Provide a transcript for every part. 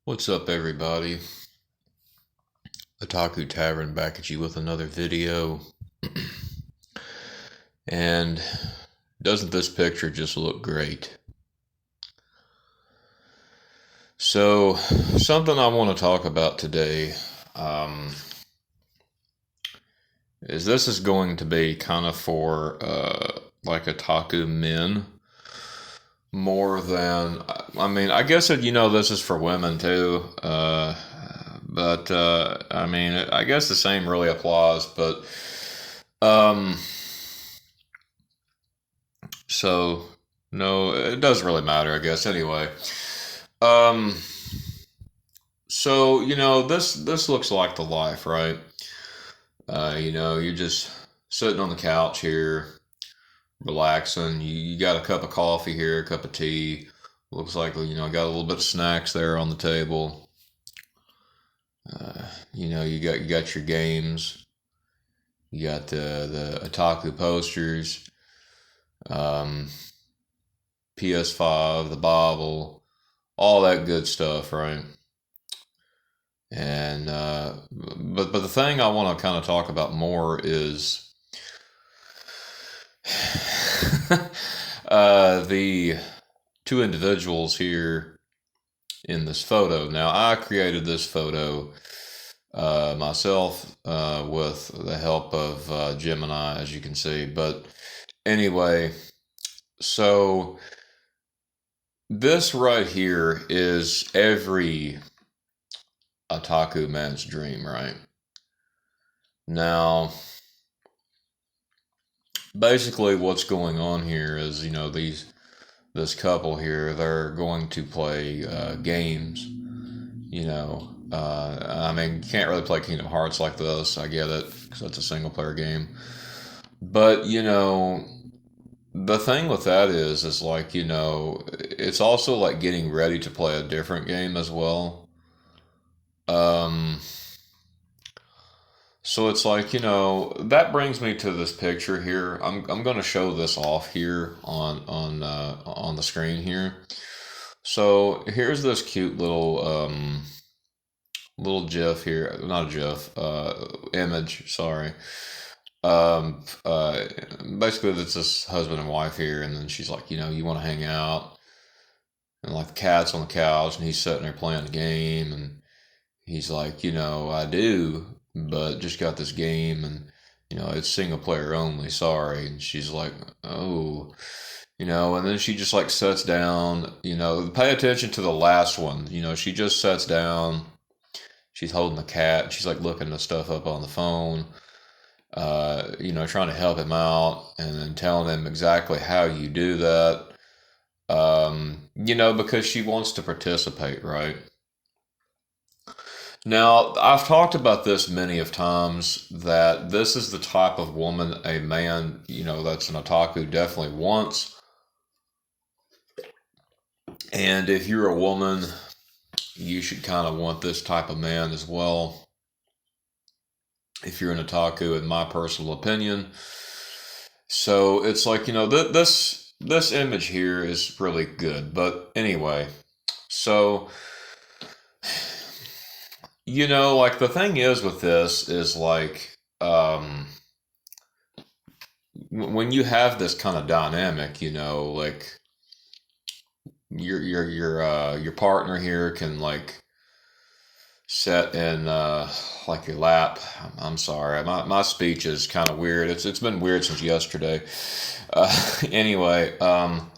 What's up, everybody? Otaku Tavern back at you with another video. And doesn't this picture just look great? So, something I want to talk about today is this is going to be kind of for like otaku men more than, I mean, I guess this is for women too. But I mean, I guess the same really applies. But um, so no, it doesn't really matter, I guess. Anyway, um, so this looks like the life, right? You're just sitting on the couch here, relaxing. You got a cup of coffee here, a cup of tea. Looks like got a little bit of snacks there on the table. You got your games. You got the otaku posters, um, PS5, the Bible, all that good stuff, right? And but the thing I want to kind of talk about more is the two individuals here in this photo. Now, I created this photo myself with the help of Gemini, as you can see. But anyway, so this right here is every otaku man's dream, right? Now, basically, what's going on here is, this couple here, they're going to play games. I mean, you can't really play Kingdom Hearts like this. I get it, because it's a single player game. But, the thing with that is like, it's also like getting ready to play a different game as well. Um, so it's like, that brings me to this picture here. I'm going to show this off here on the screen here. So here's this cute little GIF here, not a GIF, image, sorry. Um, uh, Basically, it's this husband and wife here, and then she's like, you want to hang out, and like the cat's on the couch, and he's sitting there playing the game, and he's like, I do, but just got this game, and it's single player only. Sorry, and she's like, oh, and then she just like sits down. Pay attention to the last one. She just sits down. She's holding the cat. She's like looking the stuff up on the phone. Trying to help him out and then telling him exactly how you do that. Because she wants to participate, right? Now, I've talked about this many of times that this is the type of woman a man, that's an otaku definitely wants. And if you're a woman, you should kind of want this type of man as well. If you're an otaku, in my personal opinion. So it's like, this image here is really good. But anyway, so like the thing is with this is like when you have this kind of dynamic, like your partner here can like sit in like your lap. I'm sorry, my speech is kind of weird. It's been weird since yesterday. Anyway, one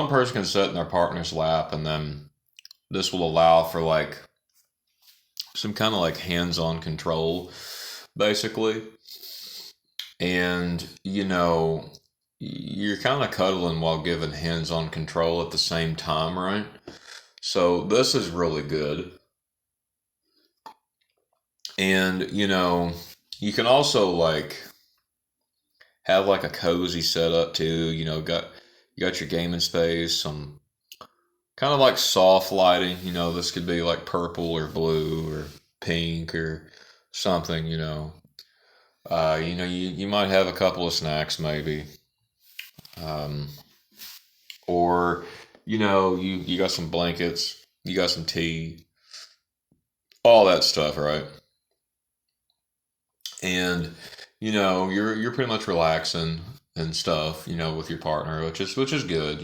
person can sit in their partner's lap, and then this will allow for like some kind of like hands-on control, basically. And you're kind of cuddling while giving hands-on control at the same time, right? So this is really good. And you can also like have like a cozy setup too. You got your gaming space, some kind of like soft lighting. This could be like purple or blue or pink or something. You might have a couple of snacks maybe, um, or you got some blankets. You got some tea, all that stuff, right? And you're pretty much relaxing and stuff, with your partner, which is good,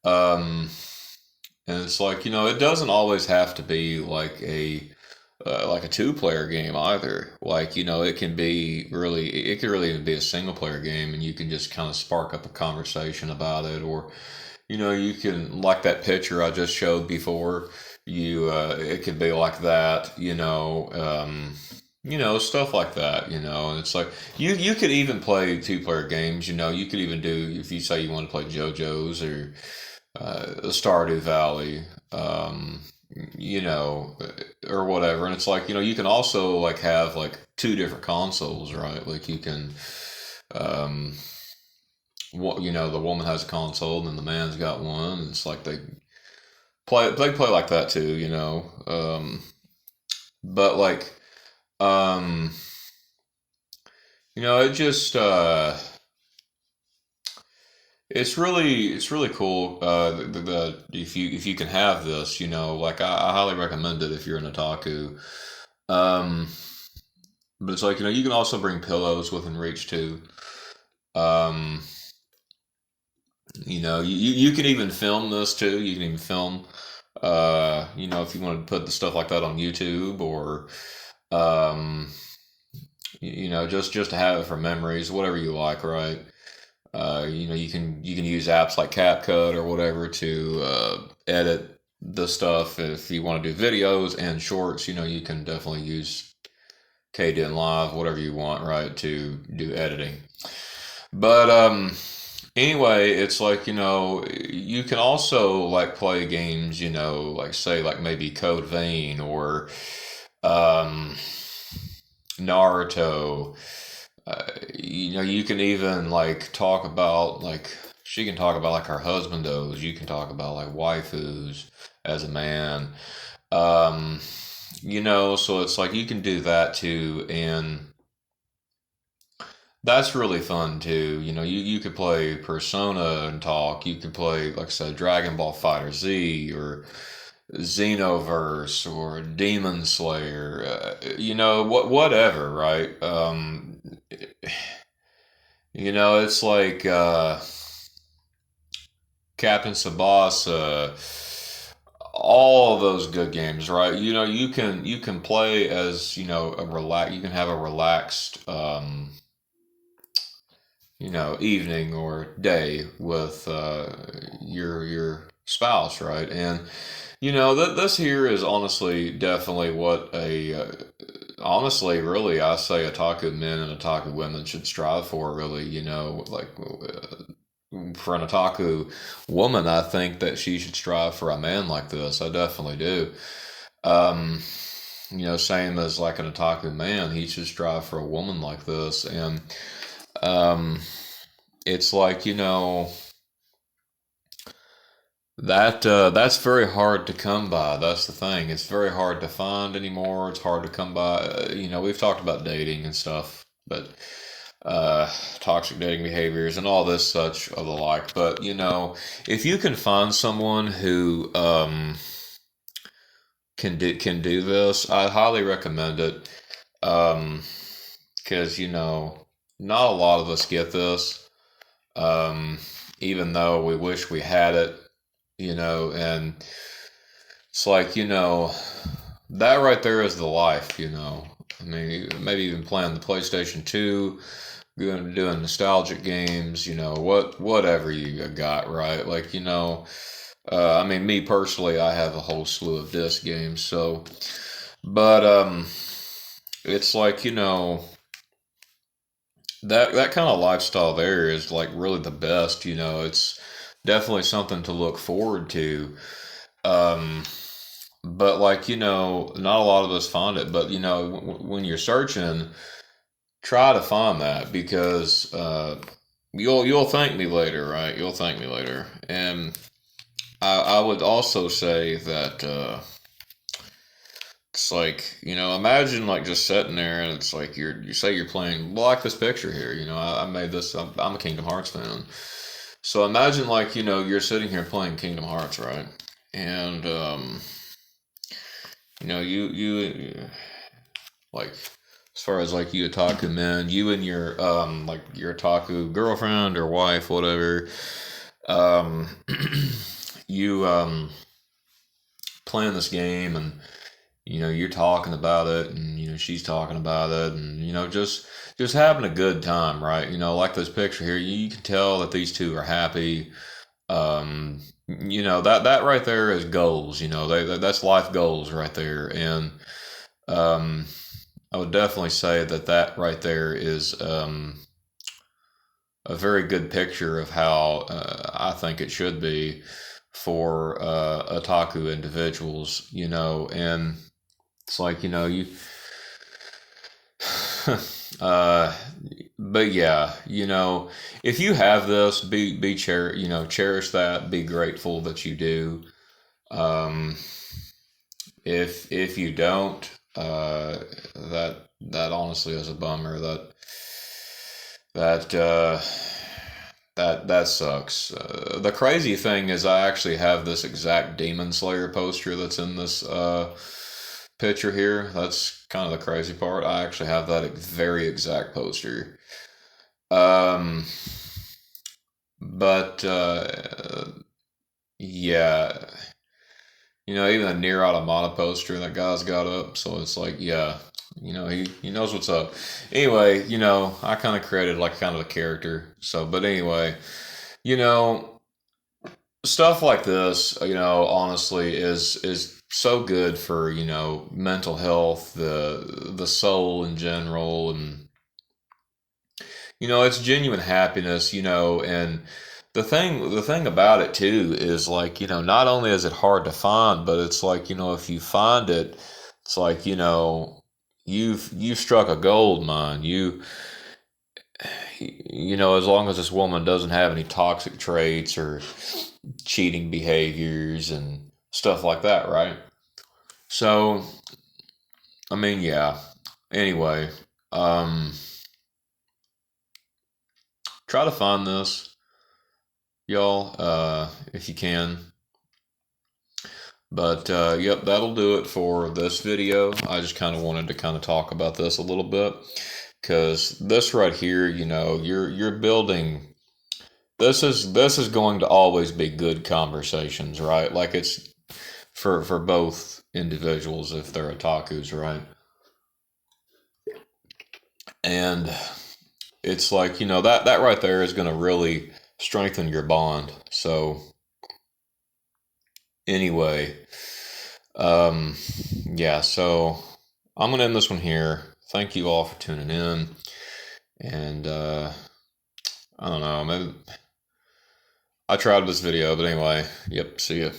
Um, and it's like, it doesn't always have to be like a two-player game either. Like, it could really even be a single-player game, and you can just kind of spark up a conversation about it, or you can, like that picture I just showed before. It could be like that. Stuff like that. And it's like you could even play two-player games. You could even do, if you say you want to play JoJo's or Stardew Valley, you know, or whatever. And it's like, you can also like have like two different consoles, right? Like you can, um, the woman has a console and the man's got one. It's like they play like that too, but like, um, it just, it's really cool. If you can have this, like I highly recommend it if you're an otaku. Um, but it's like you can also bring pillows within reach too. Um, you can even film this too. You can even film. If you want to put the stuff like that on YouTube or um, just to have it for memories, whatever you like, right? You can use apps like CapCut or whatever to edit the stuff. If you want to do videos and shorts, you can definitely use KDN Live, whatever you want, right, to do editing. But anyway, it's like you can also like play games, like say like maybe Code Vein or um, Naruto. You can even like talk about like she can talk about like her husbandos. You can talk about like waifus as a man. Um, so it's like you can do that too, and that's really fun too. You could play Persona and talk. You could play, like I said, Dragon Ball Fighter Z or Xenoverse or Demon Slayer. Whatever, right? It's like Captain Tsubasa, all of those good games, right? You can play as you can have a relaxed evening or day with your spouse, right? And that this here is honestly definitely what honestly, really, I say otaku men and otaku women should strive for. Really, like for an otaku woman, I think that she should strive for a man like this. I definitely do. Um, same as like an otaku man, he should strive for a woman like this, and um, it's like that's very hard to come by. That's the thing. It's very hard to find anymore. It's hard to come by. We've talked about dating and stuff, but toxic dating behaviors and all this such of the like. But if you can find someone who can do this, I highly recommend it. Um, because not a lot of us get this. Um, even though we wish we had it, and it's like, that right there is the life. I mean, maybe even playing the PlayStation 2, doing nostalgic games, whatever you got, right? Like, I mean, me personally, I have a whole slew of disc games, so, but, it's like, that kind of lifestyle there is like really the best, it's definitely something to look forward to. Um, but like, not a lot of us find it, but when you're searching, try to find that because you'll thank me later, right? You'll thank me later. And I would also say that it's like imagine like just sitting there and it's like you say you're playing like this picture here. I made this. I'm a Kingdom Hearts fan, so imagine like you're sitting here playing Kingdom Hearts, right? and you like as far as like you otaku men, you and your like your otaku girlfriend or wife, whatever, um, you playing this game and you're talking about it and she's talking about it and just having a good time, right? Like this picture here, you can tell that these two are happy. That right there is goals. That's life goals right there. And um I would definitely say that right there is a very good picture of how I think it should be for otaku individuals. And it's like you uh but yeah, if you have this, cherish that, be grateful that you do. um if you don't, that honestly is a bummer. That that sucks. The crazy thing is, I actually have this exact Demon Slayer poster that's in this picture here. That's kind of the crazy part. I actually have that very exact poster. Um, but yeah, even a Near Automata poster that guy's got up. So it's like, yeah, he knows what's up. Anyway, I kind of created like kind of a character. So, but anyway, you know, stuff like this, honestly, is so good for mental health, the soul in general, and it's genuine happiness, and the thing about it too is like, not only is it hard to find, but it's like, if you find it, it's like, you've struck a gold mine. As long as this woman doesn't have any toxic traits or cheating behaviors and stuff like that, right? So, I mean, yeah. Anyway, um, try to find this, y'all, if you can. But yep, that'll do it for this video. I just kind of wanted to kind of talk about this a little bit because this right here, you're building. This is going to always be good conversations, right? Like it's for both individuals if they're otakus, right? And it's like that right there is going to really strengthen your bond. So anyway, um, yeah. So I'm gonna end this one here. Thank you all for tuning in, and I don't know. Maybe I tried this video, but anyway. Yep. See ya.